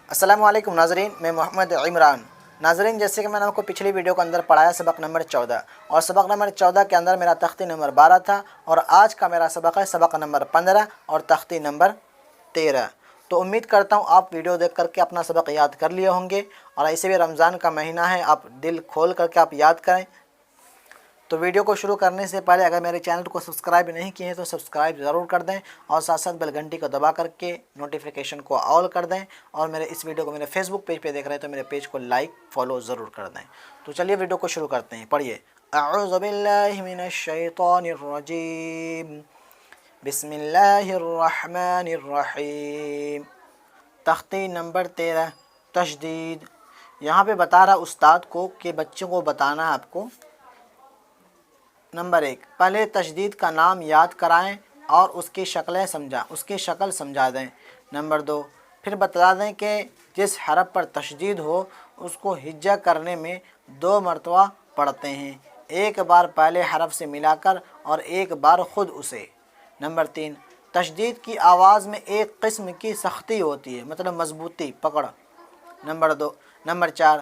السلام علیکم ناظرین، میں محمد عمران۔ ناظرین، جیسے کہ میں نے آپ کو پچھلی ویڈیو کے اندر پڑھایا سبق نمبر 14، اور سبق نمبر 14 کے اندر میرا تختی نمبر 12 تھا، اور آج کا میرا سبق ہے سبق نمبر 15 اور تختی نمبر 13۔ تو امید کرتا ہوں آپ ویڈیو دیکھ کر کے اپنا سبق یاد کر لیے ہوں گے، اور ایسے بھی رمضان کا مہینہ ہے، آپ دل کھول کر کے آپ یاد کریں۔ تو ویڈیو کو شروع کرنے سے پہلے اگر میرے چینل کو سبسکرائب نہیں کیے ہیں تو سبسکرائب ضرور کر دیں، اور ساتھ ساتھ بیل گھنٹی کو دبا کر کے نوٹیفیکیشن کو آل کر دیں، اور میرے اس ویڈیو کو میرے فیس بک پیج پہ دیکھ رہے ہیں تو میرے پیج کو لائک فالو ضرور کر دیں۔ تو چلیے ویڈیو کو شروع کرتے ہیں، پڑھیے۔ اعوذ باللہ من الشیطان الرجیم، بسم اللہ الرحمن الرحیم۔ تختی نمبر 13، تشدید۔ یہاں پہ بتا رہا استاد کو کہ بچوں کو بتانا ہے آپ کو۔ نمبر 1، پہلے تشدید کا نام یاد کرائیں اور اس کی شکل سمجھا دیں۔ نمبر 2، پھر بتا دیں کہ جس حرف پر تشدید ہو اس کو ہجا کرنے میں 2 مرتبہ پڑھتے ہیں، ایک بار پہلے حرف سے ملا کر اور ایک بار خود اسے۔ نمبر 3، تشدید کی آواز میں ایک قسم کی سختی ہوتی ہے، مطلب مضبوطی، پکڑ۔ نمبر 4،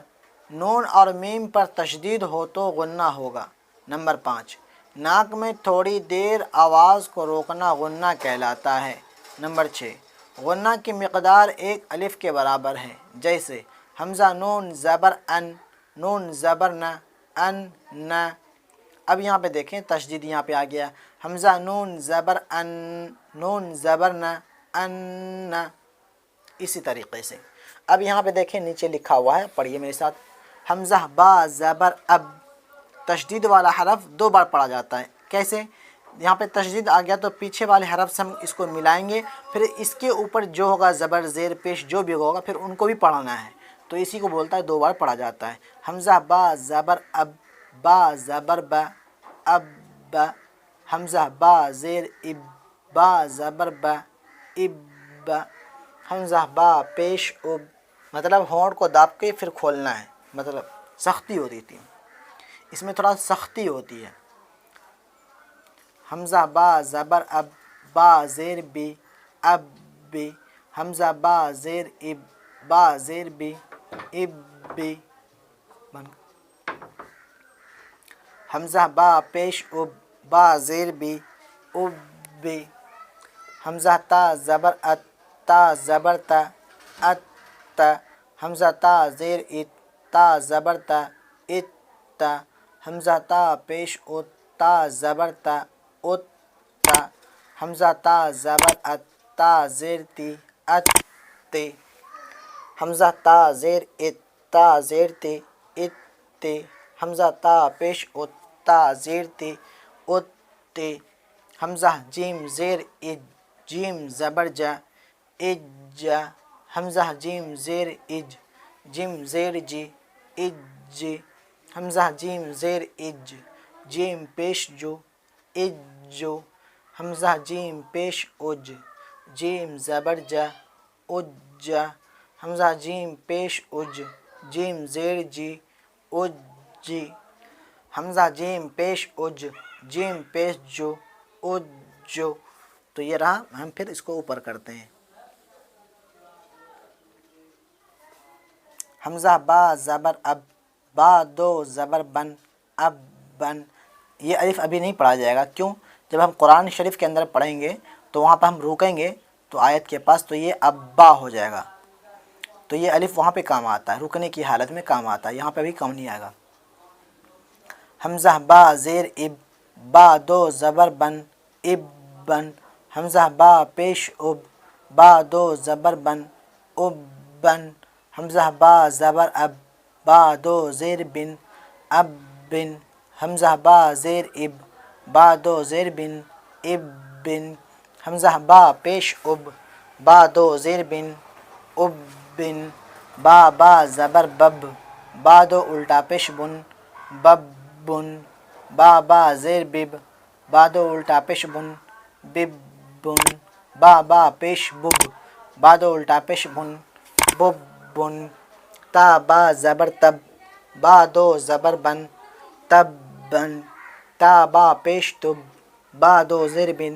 نون اور میم پر تشدید ہو تو غنہ ہوگا۔ نمبر 5، ناک میں تھوڑی دیر آواز کو روکنا غنہ کہلاتا ہے۔ نمبر 6، غنہ کی مقدار 1 الف کے برابر ہے، جیسے حمزہ نون زبر ان، نون زبر نہ، ان نہ۔ اب یہاں پہ دیکھیں تشدید یہاں پہ آ گیا، حمزہ نون زبر ان، نون زبر نہ، ان نہ، اسی طریقے سے۔ اب یہاں پہ دیکھیں نیچے لکھا ہوا ہے، پڑھیے میرے ساتھ۔ حمزہ با زبر اب، تشدید والا حرف 2 بار پڑھا جاتا ہے۔ کیسے؟ یہاں پہ تشدید آ گیا تو پیچھے والے حرف سے ہم اس کو ملائیں گے، پھر اس کے اوپر جو ہوگا زبر زیر پیش جو بھی ہوگا پھر ان کو بھی پڑھنا ہے، تو اسی کو بولتا ہے 2 بار پڑھا جاتا ہے۔ حمزہ با زبر اب، با زبر با، اب با۔ حمزہ با زیر اب، با زبر با، اب با۔ حمزہ با پیش اب، مطلب ہونٹ کو داب کے پھر کھولنا ہے، مطلب سختی ہوتی تھی، اس میں تھوڑا سختی ہوتی ہے۔ حمزہ با زبر اب، با زیر بی، اب بی۔ حمزہ با زیر اب، با زیر بی، اب بی۔ حمزہ با پیش اب، با زیر بی، اب بی۔ حمزہ تا زبر ات، تا زبر تا، ات تا۔ حمزہ تا زیر ات، تا زبر تا، ات تا۔ حمزہ تا پیش ات، تا زبر تا، ات تا۔ حمزہ تا زبر ات، تا زیر تی، ات تی۔ حمزہ تا زیر ات، تا زیر تی، ات تی۔ حمزہ تا پیش ات، تا زیر تی، ات تی۔ حمزہ جیم زیر اج، جیم زبر جا، اج جا۔ حمزہ جیم زیر اج، جیم زیر جی، اج جی۔ حمزہ جیم زیر اج، جیم پیش جو، اج جو۔ حمزہ جیم پیش اج، جیم زبر جا، اج جا۔ حمزہ جیم پیش اج، جیم زیر جی، اج جی۔ حمزہ جیم پیش اج، جیم پیش جو، اج جو۔ تو یہ رہا، ہم پھر اس کو اوپر کرتے ہیں۔ حمزہ با زبر اب، با 2 زبر بن، اب بن۔ یہ الف ابھی نہیں پڑھا جائے گا، کیوں؟ جب ہم قرآن شریف کے اندر پڑھیں گے تو وہاں پہ ہم رکیں گے تو آیت کے پاس، تو یہ اب با ہو جائے گا، تو یہ الف وہاں پہ کام آتا ہے، رکنے کی حالت میں کام آتا ہے، یہاں پہ ابھی کام نہیں آئے گا۔ حمزہ با زیر اب، با 2 زبر بن، اب بن۔ حمزہ با پیش اب، با 2 زبر بن، اب بن۔ حمزہ با زبر اب، با 2 زیر بن، اب بن۔ حمزہ با زیر اب، با 2 زیر بن، اب بن۔ حمزہ با پیش اب، با 2 زیر بن، اب بن۔ با زبر بب، با 2 الٹا پیش بن، بب بن۔ با زیر بب، با 2 الٹا پیش بن، بب بن۔ با پیش بب، با 2 الٹا پیش بن، بب بن۔ تا با زبر تب، با 2 زبر بن، تب بن۔ تا با پیش تب، با 2 زیر بن،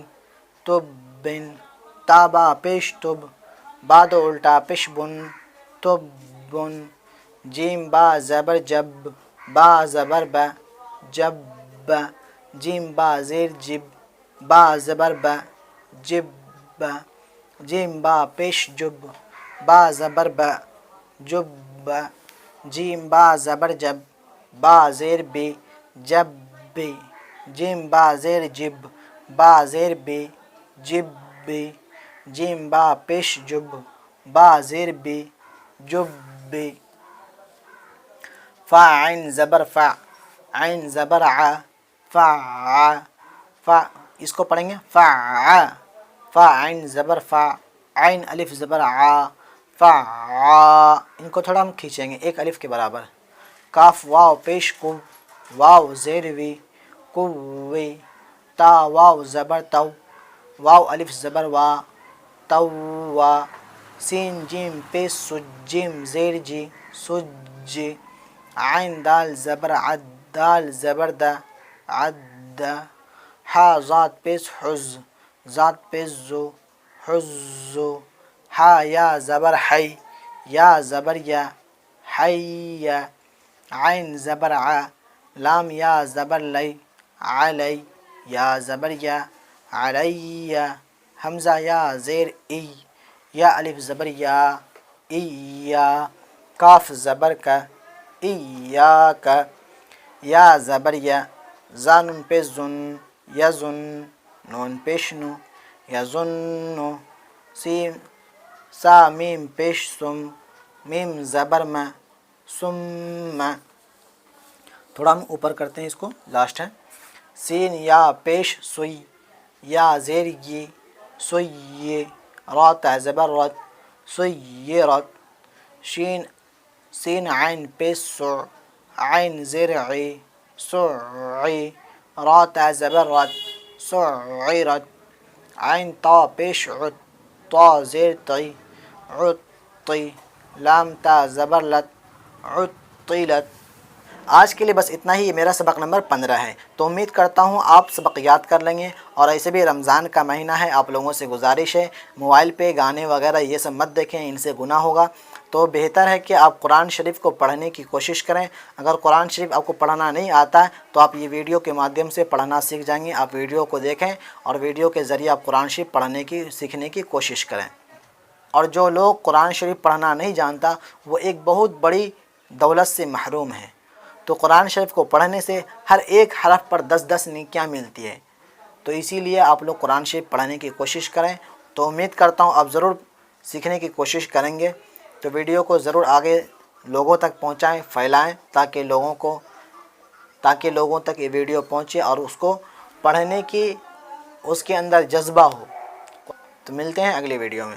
تب بن۔ تا با پیش تب، با 2 الٹا پیش بن، طب جیم با زبر جب با زبر با جب جیم با زیر جب با زبر با جب جیم با پیش جب با زبر با جب جیم با زبر جب با زیر بی جب بی جیم با زیر جب با زیر بی جب بی جیم با پیش جب با زیر بی جب بی فا عین زبر فا عین زبر ع فا فا اس کو پڑھیں گے فا فا عین زبر فا عین الف زبر ع فا ان کو تھوڑا ہم کھینچیں گے ایک الف کے برابر کاف واو پیش کو واو زیر وی کووی تا واو زبر تو واو الف زبر وا تو وا سین جیم پیش سج جیم زیر جی سج عین دال زبر عد دال زبر دا عد حا ذات پیش حز ذات پیش زو حزو حا یا زبر حی یا زبر یا حی عین زبر ع لام یا زبر لی علی یا زبر یا علی حمزہ یا زیر ای یا الف زبر یا ای یا کاف زبر کا ایاک یا زبر یا زانن پیش زن یزن نون پیش نو یظن سین سا میم پیش سم میم زبر ما سم تھوڑا ہم اوپر کرتے ہیں اس کو لاسٹ ہے سین یا پیش سوئی یا زیر یہ سوئی رات زبر رات سوئی رات شین سین عین پیش سع عین زیر عی سعی رات زبر رات سعرت عین تا پیش عد تا زیر طی عطی لام تا زبر لت عطلت آج کے لیے بس اتنا ہی. یہ میرا سبق نمبر 15 ہے. تو امید کرتا ہوں آپ سبق یاد کر لیں گے. اور ایسے بھی رمضان کا مہینہ ہے, آپ لوگوں سے گزارش ہے موبائل پہ گانے وغیرہ یہ سب مت دیکھیں, ان سے گناہ ہوگا. تو بہتر ہے کہ آپ قرآن شریف کو پڑھنے کی کوشش کریں. اگر قرآن شریف آپ کو پڑھنا نہیں آتا ہے تو آپ یہ ویڈیو کے مادھیم سے پڑھنا سیکھ جائیں گے. آپ ویڈیو کو دیکھیں اور ویڈیو کے ذریعے آپ قرآن شریف پڑھنے کی سیکھنے کی کوشش کریں. اور جو لوگ قرآن شریف پڑھنا نہیں جانتا وہ ایک بہت بڑی دولت سے محروم ہے. تو قرآن شریف کو پڑھنے سے ہر ایک حرف پر 10 نیکیاں ملتی ہے. تو اسی لیے آپ لوگ قرآن شریف پڑھنے کی کوشش کریں. تو امید کرتا ہوں آپ ضرور سیکھنے کی کوشش کریں گے. تو ویڈیو کو ضرور آگے لوگوں تک پہنچائیں, پھیلائیں, تاکہ لوگوں تک یہ ویڈیو پہنچے اور اس کو پڑھنے کی اس کے اندر جذبہ ہو. تو ملتے ہیں اگلی ویڈیو میں.